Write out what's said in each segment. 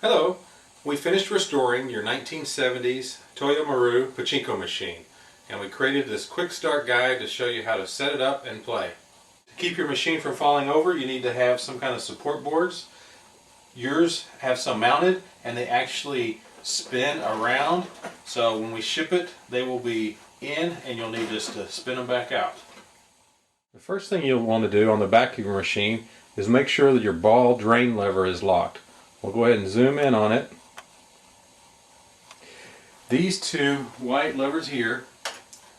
Hello, we finished restoring your 1970s Toyomaru Pachinko machine, and we created this quick start guide to show you how to set it up and play. To keep your machine from falling over, you need to have some kind of support boards. Yours have some mounted and they actually spin around, so when we ship it they will be in and you'll need just to spin them back out. The first thing you'll want to do on the back of your machine is make sure that your ball drain lever is locked. We'll go ahead and zoom in on it. These two white levers here,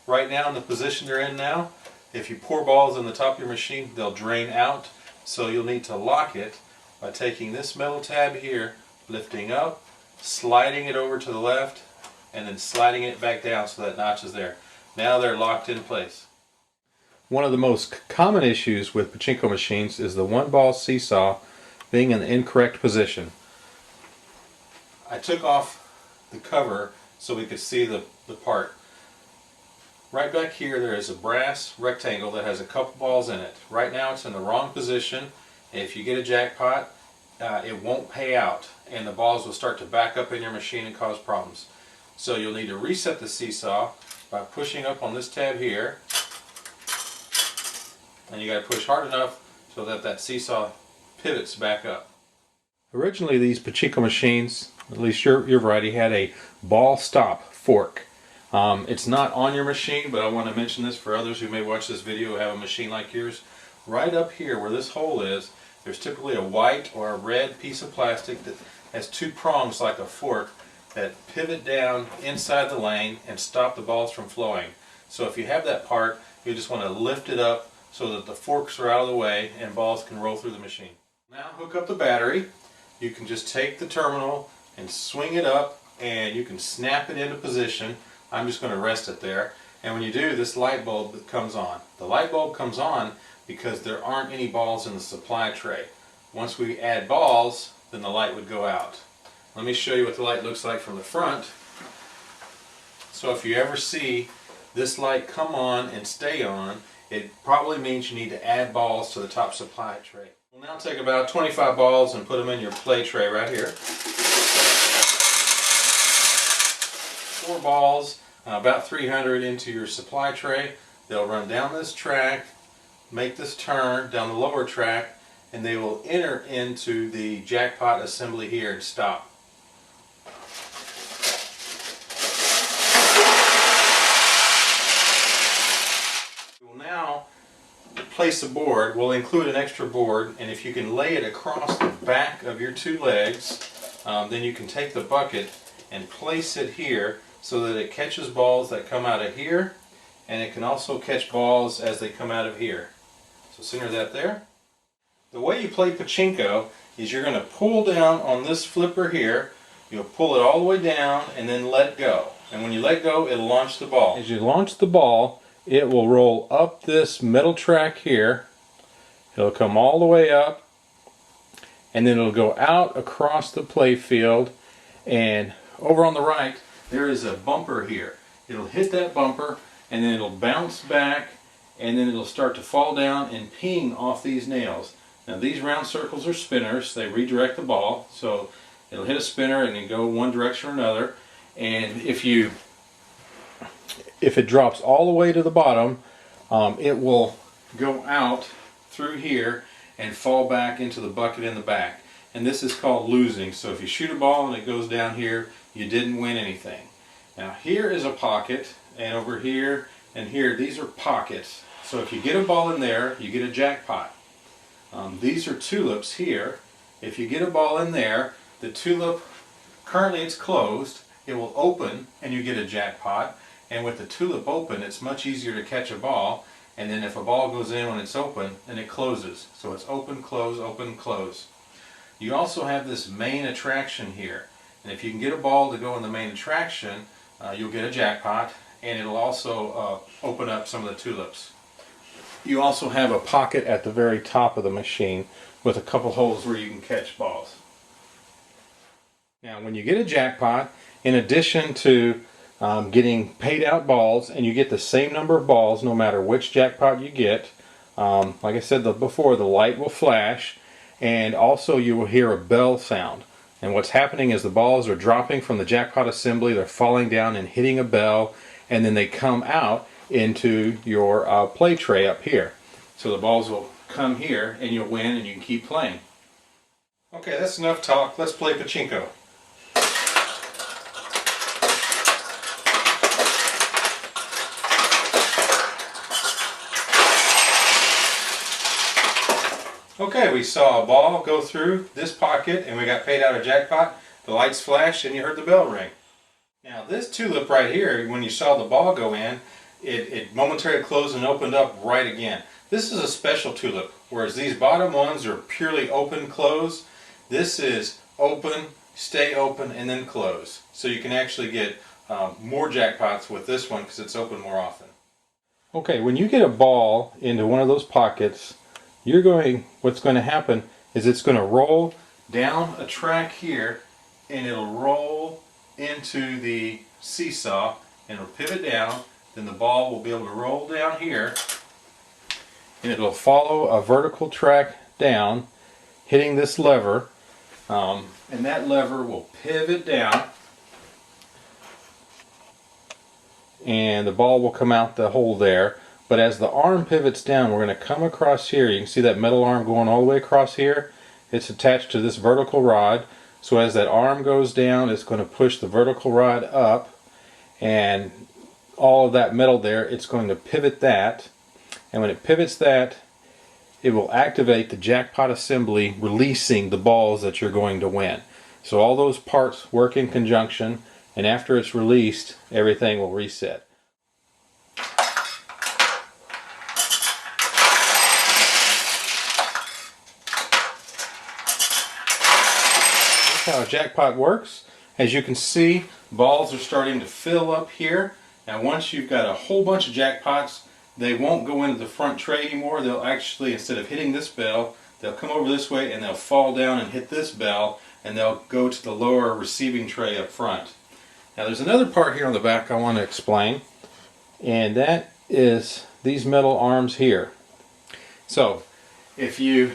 right now in the position they're in now, if you pour balls in the top of your machine, they'll drain out. So you'll need to lock it by taking this metal tab here, lifting up, sliding it over to the left, and then sliding it back down so that notch is there. Now they're locked in place. One of the most common issues with Pachinko machines is the one ball seesaw being in the incorrect position. I took off the cover so we could see the part. Right back here there is a brass rectangle that has a couple balls in it. Right now it's in the wrong position. If you get a jackpot, it won't pay out and the balls will start to back up in your machine and cause problems. So you'll need to reset the seesaw by pushing up on this tab here, and you got to push hard enough so that that seesaw pivots back up. Originally these Pachinko machines, at least your variety, had a ball stop fork. It's not on your machine, but I want to mention this for others who may watch this video who have a machine like yours. Right up here where this hole is, there's typically a white or a red piece of plastic that has two prongs like a fork that pivot down inside the lane and stop the balls from flowing. So if you have that part, you just want to lift it up so that the forks are out of the way and balls can roll through the machine. Now hook up the battery. You can just take the terminal and swing it up and you can snap it into position. I'm just going to rest it there, and when you do, this light bulb comes on. The light bulb comes on because there aren't any balls in the supply tray. Once we add balls, then the light would go out. Let me show you what the light looks like from the front. So if you ever see this light come on and stay on, it probably means you need to add balls to the top supply tray. We'll now take about 25 balls and put them in your play tray right here. 4 balls, about 300 into your supply tray. They'll run down this track, make this turn down the lower track, and they will enter into the jackpot assembly here and stop. We'll now place a board. We'll include an extra board, and if you can lay it across the back of your two legs, then you can take the bucket and place it here so that it catches balls that come out of here, and it can also catch balls as they come out of here. So center that there. The way you play Pachinko is you're going to pull down on this flipper here. You'll pull it all the way down and then let go. And when you let go, it'll launch the ball. As you launch the ball, it will roll up this metal track here. It'll come all the way up, and then it'll go out across the play field, and over on the right there is a bumper here. It'll hit that bumper and then it'll bounce back, and then it'll start to fall down and ping off these nails. Now these round circles are spinners. They redirect the ball, so it'll hit a spinner and then go one direction or another. And if it drops all the way to the bottom, it will go out through here and fall back into the bucket in the back. And this is called losing. So if you shoot a ball and it goes down here, you didn't win anything. Now here is a pocket, and over here and here, these are pockets. So if you get a ball in there, you get a jackpot. These are tulips here. If you get a ball in there, the tulip, currently it's closed, it will open and you get a jackpot. And with the tulip open, it's much easier to catch a ball. And then if a ball goes in when it's open, then it closes. So it's open, close. You also have this main attraction here. And if you can get a ball to go in the main attraction, you'll get a jackpot, and it'll also open up some of the tulips. You also have a pocket at the very top of the machine with a couple holes where you can catch balls. Now when you get a jackpot, in addition to getting paid out balls, and you get the same number of balls no matter which jackpot you get, like I said before, the light will flash, and also you will hear a bell sound. And what's happening is the balls are dropping from the jackpot assembly, they're falling down and hitting a bell, and then they come out into your play tray up here. So the balls will come here and you'll win and you can keep playing. Okay, that's enough talk. Let's play Pachinko. Okay, we saw a ball go through this pocket and we got paid out a jackpot. The lights flashed and you heard the bell ring. Now this tulip right here, when you saw the ball go in, it momentarily closed and opened up right again. This is a special tulip, whereas these bottom ones are purely open, close. This is open, stay open, and then close. So you can actually get more jackpots with this one because it's open more often. Okay, when you get a ball into one of those pockets, what's going to happen is it's going to roll down a track here and it'll roll into the seesaw and it'll pivot down. Then the ball will be able to roll down here and it'll follow a vertical track down, hitting this lever, and that lever will pivot down and the ball will come out the hole there. But as the arm pivots down, we're going to come across here. You can see that metal arm going all the way across here. It's attached to this vertical rod. So as that arm goes down, it's going to push the vertical rod up, and all of that metal there, it's going to pivot that. And when it pivots that, it will activate the jackpot assembly, releasing the balls that you're going to win. So all those parts work in conjunction, and after it's released, everything will reset. How a jackpot works. As you can see, balls are starting to fill up here. Now once you've got a whole bunch of jackpots, they won't go into the front tray anymore. They'll actually, instead of hitting this bell, they'll come over this way and they'll fall down and hit this bell, and they'll go to the lower receiving tray up front. Now there's another part here on the back I want to explain, and that is these metal arms here. So if you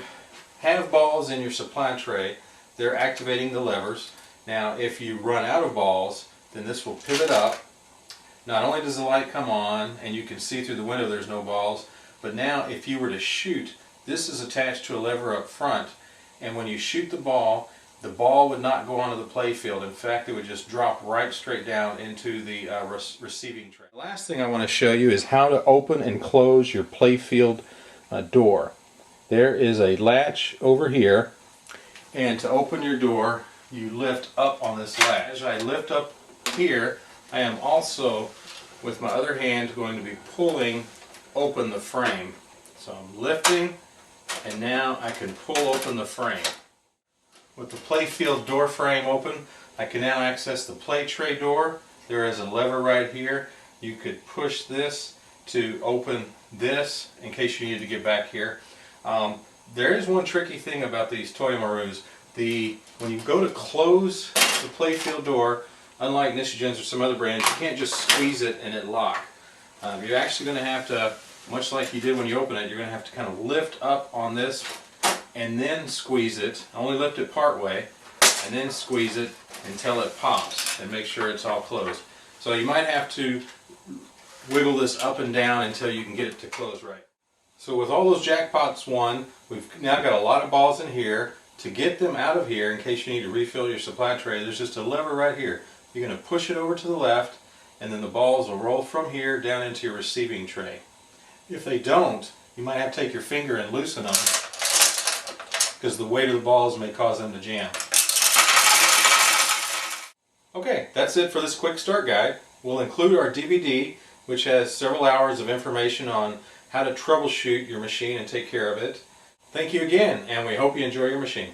have balls in your supply tray, they're activating the levers. Now if you run out of balls, then this will pivot up. Not only does the light come on and you can see through the window there's no balls, but now if you were to shoot, this is attached to a lever up front, and when you shoot the ball would not go onto the play field. In fact, it would just drop right straight down into the receiving tray. The last thing I want to show you is how to open and close your play field door. There is a latch over here, and to open your door, you lift up on this latch. As I lift up here, I am also, with my other hand, going to be pulling open the frame. So I'm lifting, and now I can pull open the frame. With the playfield door frame open, I can now access the play tray door. There is a lever right here. You could push this to open this in case you need to get back here. There is one tricky thing about these Toyomarus. When you go to close the playfield door, unlike Nishigen's or some other brands, you can't just squeeze it and it lock. You're actually going to have to, much like you did when you open it, you're going to have to kind of lift up on this and then squeeze it. Only lift it part way, and then squeeze it until it pops and make sure it's all closed. So you might have to wiggle this up and down until you can get it to close right. So with all those jackpots won, we've now got a lot of balls in here. To get them out of here, in case you need to refill your supply tray, there's just a lever right here. You're going to push it over to the left, and then the balls will roll from here down into your receiving tray. If they don't, you might have to take your finger and loosen them, because the weight of the balls may cause them to jam. Okay, that's it for this quick start guide. We'll include our DVD, which has several hours of information on how to troubleshoot your machine and take care of it. Thank you again, and we hope you enjoy your machine.